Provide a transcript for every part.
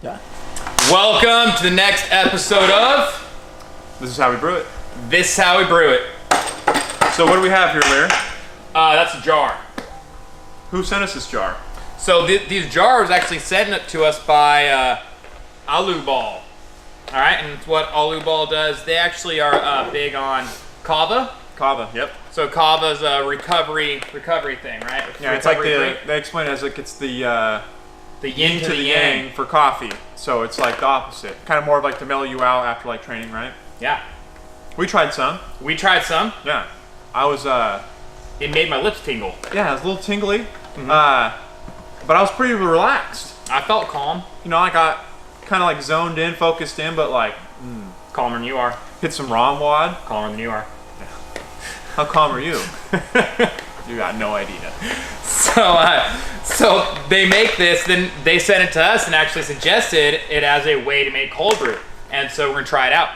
Yeah. Welcome to the next episode of This is how we brew it. This is How We Brew It. So what do we have here, Lehr? That's a jar. Who sent us this jar? So these jars actually sent it to us by AluBall. All right, and what AluBall does, they actually are big on kava. Kava, yep. So kava's a recovery thing, right? Yeah, it's like they explain it as like it's the yin to the yang for coffee. So it's like the opposite. Kind of more of like to mellow you out after like training, right? Yeah. We tried some. We tried some. Yeah. I was It made my lips tingle. yeah, it was a little tingly. But I was pretty relaxed. I felt calm. You know, I got kind of like zoned in, focused in, but like Calmer than you are. hit some ROM wad. Calmer than you are. How calm are you? You got no idea. So they make this, then they sent it to us and actually suggested it as a way to make cold brew. And so we're gonna try it out.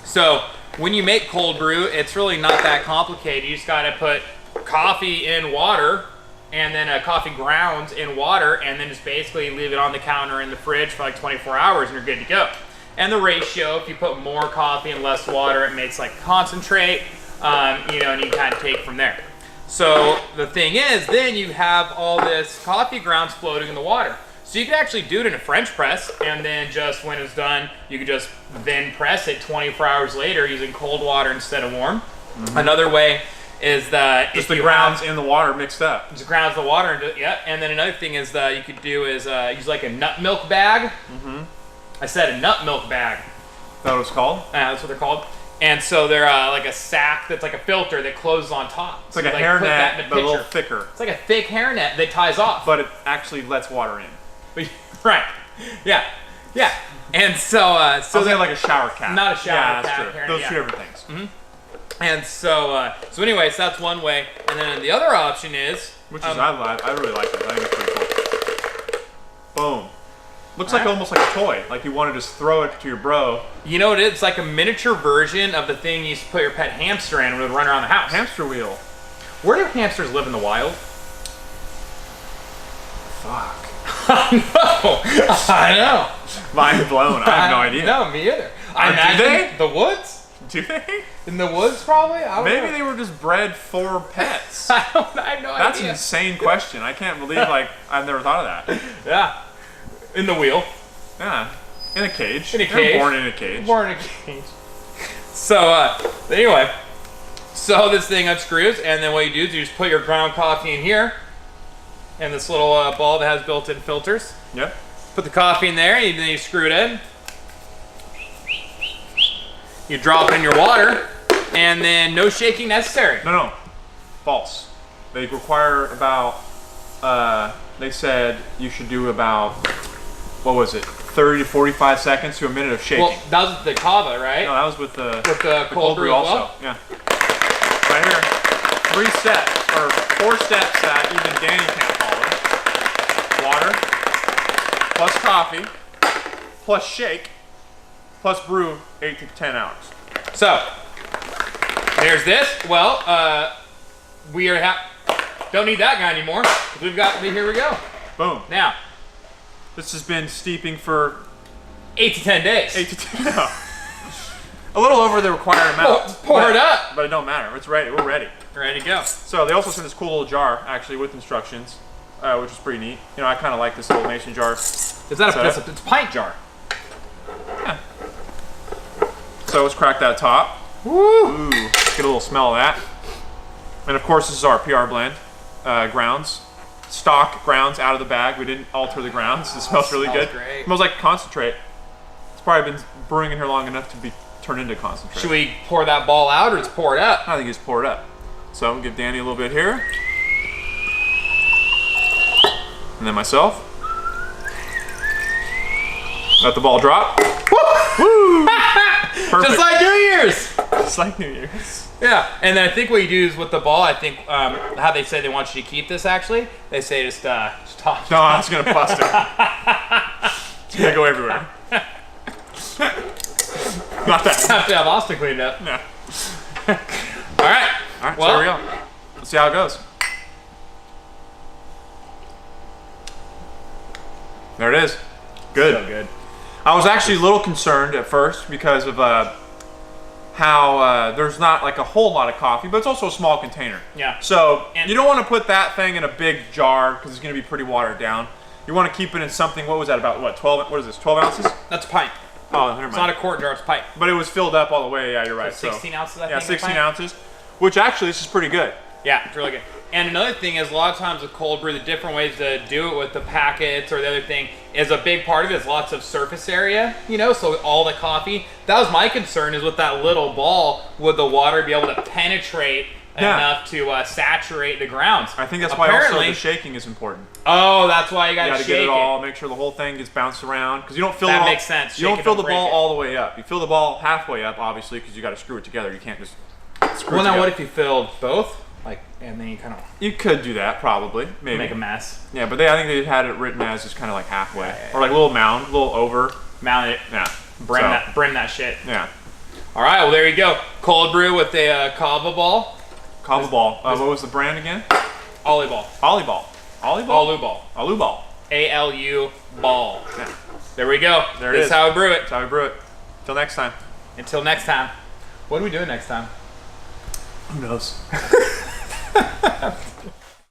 So when you make cold brew, it's really not that complicated. You just gotta put coffee in water and then coffee grounds in water and then just basically leave it on the counter in the fridge for like 24 hours and you're good to go. And the ratio, if you put more coffee and less water, it makes like concentrate, you know, and you kind of take from there. So the thing is, then you have all this coffee grounds floating in the water. So you can actually do it in a French press, and then just when it's done, you can just then press it 24 hours later using cold water instead of warm. Another way is that Just the grounds in the water mixed up. just grounds the water into yeah. And then another thing is that you could do is use like a nut milk bag. I said a nut milk bag. That what it's called? That's what they're called. And so they're like a sack that's like a filter that closes on top. It's like a hairnet, but a little thicker. It's like a thick hairnet that ties off. But it actually lets water in. Right. Yeah. Yeah. And so So they're like a shower cap. Not a shower yeah, cap. That's true. Hairnet, Those yeah. two different things. And so anyways, that's one way. And then the other option is Which is I really like it. I think it's pretty cool. Boom. Looks like almost like a toy. Like you want to just throw it to your bro. you know what it is? It's like a miniature version of the thing you used to put your pet hamster in when it would run around the house. Hamster wheel. Where do hamsters live in the wild? Fuck. I know. Mind blown. I have no idea. No, me either. I Do imagine they? the woods. Do they? In the woods, probably. I don't Maybe know. they were just bred for pets. I have no That's idea. an insane question. I can't believe like I've never thought of that. Yeah. In the wheel. Yeah. In a cage. In a They cage. were born in a cage. Born in a cage. So, anyway. So this thing unscrews, and then what you do is you just put your ground coffee in here, and this little ball that has built-in filters. Yep. Put the coffee in there, and then you screw it in. You drop in your water, and then no shaking necessary. No. False. They require about, they said you should do about, what was it, 30 to 45 seconds to a minute of shaking. Well, that was the kava, right? No, that was with the cold brew as also. well? Yeah. Right here. 3 steps, or 4 steps that even Danny can't follow. Water, plus coffee, plus shake, plus brew 8 to 10 hours. So, there's this. Well, we don't need that guy anymore. We've got, here we go. Boom. Now, This has been steeping for 8 to 10 days. 8 to 10. No. A little over the required amount. Pour it up. But it don't matter. It's ready. We're ready. Ready to go. So they also sent this cool little jar, actually, with instructions, which is pretty neat. You know, I kind of like this little mason jar. Is that it's a pint jar? Yeah. So let's crack that top. Woo! Ooh, get a little smell of that. And of course, this is our PR blend, grounds. Stock grounds out of the bag. We didn't alter the grounds. It smells really smells good. great. It smells like concentrate. It's probably been brewing in here long enough to be turned into concentrate. Should we pour that ball out or just pour it up? I think it's pour it up. So I'm gonna give Danny a little bit here. And then myself. Let the ball drop. Woo! Perfect. Just like New Year's. Just like New Year's. Yeah, and then I think what you do is with the ball, I think how they say they want you to keep this actually, they say just toss. No, I was gonna bust it. It's gonna go everywhere. Not that. Have to have Austin cleaned up. No. All right. All right, Well, so here we go. Let's see how it goes. There it is. Good. So good. I was actually a little concerned at first because of how there's not like a whole lot of coffee, but it's also a small container. Yeah. So And you don't want to put that thing in a big jar because it's going to be pretty watered down. You want to keep it in something, what was that, about what, 12, what is this, 12 ounces? That's a pint. Oh, never mind. It's not a quart jar, it's a pint. But it was filled up all the way, yeah, you're right. So 16 ounces, I think. Yeah, 16 ounces, which actually, this is pretty good. Yeah, it's really good. And another thing is a lot of times with cold brew, the different ways to do it with the packets or the other thing is a big part of it is lots of surface area, you know, so all the coffee. That was my concern is with that little ball, would the water be able to penetrate enough to saturate the grounds? I think that's why also the shaking is important. Oh, that's why you gotta shake get it all, make sure the whole thing gets bounced around, because you don't fill that makes sense. You don't fill the ball all the way up. You fill the ball halfway up, obviously, because you got to screw it together. You can't just screw it together. What if you filled both? Like, and then you kind of... You could do that, probably. Maybe. Make a mess. Yeah, but I think they had it written as just kind of like halfway. Or like a little mound, a little over. Mount it. Yeah. Brim that shit. Yeah. All right, well, there you go. Cold brew with a kava ball. Kava ball. What was the brand again? AluBall. AluBall. AluBall. AluBall. A-L-U ball. Yeah. There we go. There it is. That's how we brew it. That's how we brew it. Till next time. Until next time. What are we doing next time? Who knows?